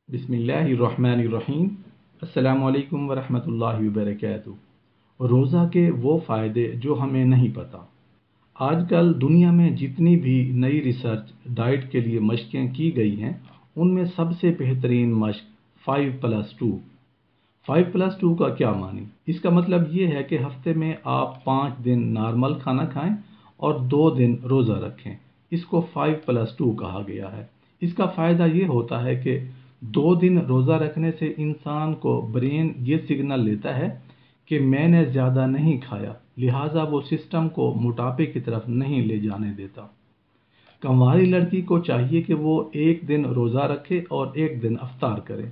बिस्मिल्लाहिर्रहमानिर्रहीम। अस्सलामु अलैकुम वरहमतुल्लाहि वबरकातुहू। रोज़ा के वो फ़ायदे जो हमें नहीं पता। आजकल दुनिया में जितनी भी नई रिसर्च डाइट के लिए मशकें की गई हैं, उनमें सबसे बेहतरीन मशक 5+2। 5+2 का क्या मानी? इसका मतलब ये है कि हफ्ते में आप 5 दिन नॉर्मल खाना खाएं और 2 दिन रोज़ा रखें। इसको 5+2 कहा गया है। इसका फ़ायदा ये होता है कि 2 दिन रोज़ा रखने से इंसान को ब्रेन ये सिग्नल लेता है कि मैंने ज़्यादा नहीं खाया, लिहाजा वो सिस्टम को मोटापे की तरफ नहीं ले जाने देता। कंवारी लड़की को चाहिए कि वो 1 दिन रोज़ा रखे और 1 दिन अफ्तार करे।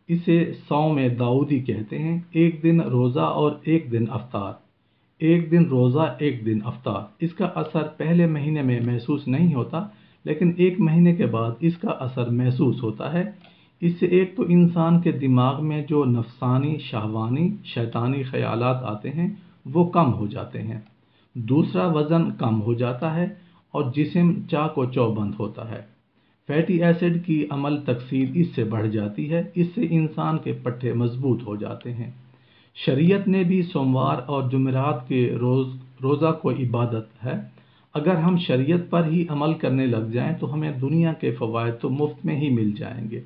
इसे सौम दाऊदी कहते हैं। 1 दिन रोज़ा और 1 दिन अफ्तार। 1 दिन रोज़ा 1 दिन अफ्तार। इसका असर पहले महीने में महसूस नहीं होता, लेकिन 1 महीने के बाद इसका असर महसूस होता है। इससे एक तो इंसान के दिमाग में जो नफसानी, शाहवानी, शैतानी ख्यालात आते हैं वो कम हो जाते हैं। दूसरा, वज़न कम हो जाता है और जिस्म चाको चौबंद होता है। फैटी एसिड की अमल तकसीर इससे बढ़ जाती है। इससे इंसान के पट्टे मजबूत हो जाते हैं। शरीयत ने भी सोमवार और जुमेरात के रोज़ा को इबादत है। अगर हम शरीयत पर ही अमल करने लग जाएं तो हमें दुनिया के फ़वाइद तो मुफ्त में ही मिल जाएंगे।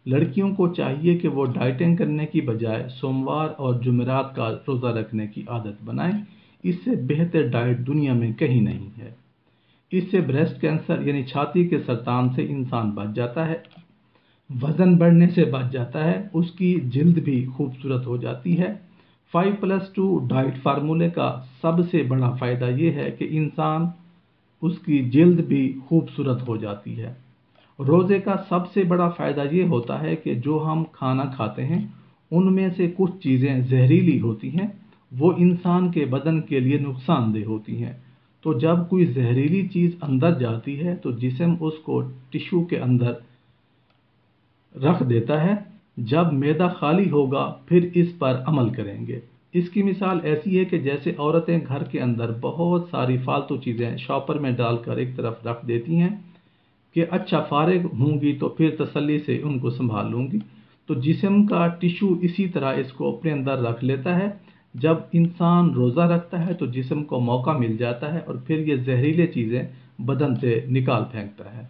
लड़कियों को चाहिए कि वो डाइटिंग करने की बजाय सोमवार और जुमेरात का रोज़ा रखने की आदत बनाएं। इससे बेहतर डाइट दुनिया में कहीं नहीं है। इससे ब्रेस्ट कैंसर यानी छाती के सरतान से इंसान बच जाता है, वज़न बढ़ने से बच जाता है, उसकी जिल्द भी खूबसूरत हो जाती है। 5+2 डाइट फार्मूले का सबसे बड़ा फ़ायदा ये है कि इंसान उसकी जिल्द भी खूबसूरत हो जाती है। रोज़े का सबसे बड़ा फ़ायदा ये होता है कि जो हम खाना खाते हैं उनमें से कुछ चीज़ें जहरीली होती हैं, वो इंसान के बदन के लिए नुकसानदेह होती हैं। तो जब कोई जहरीली चीज़ अंदर जाती है तो जिस्म उसको टिश्यू के अंदर रख देता है। जब मैदा खाली होगा फिर इस पर अमल करेंगे। इसकी मिसाल ऐसी है कि जैसे औरतें घर के अंदर बहुत सारी फालतू चीज़ें शॉपर में डालकर एक तरफ रख देती हैं कि अच्छा फारिग होंगी तो फिर तसल्ली से उनको संभाल लूँगी, तो जिस्म का टिश्यू इसी तरह इसको अपने अंदर रख लेता है। जब इंसान रोज़ा रखता है तो जिस्म को मौका मिल जाता है और फिर ये जहरीले चीज़ें बदन से निकाल फेंकता है।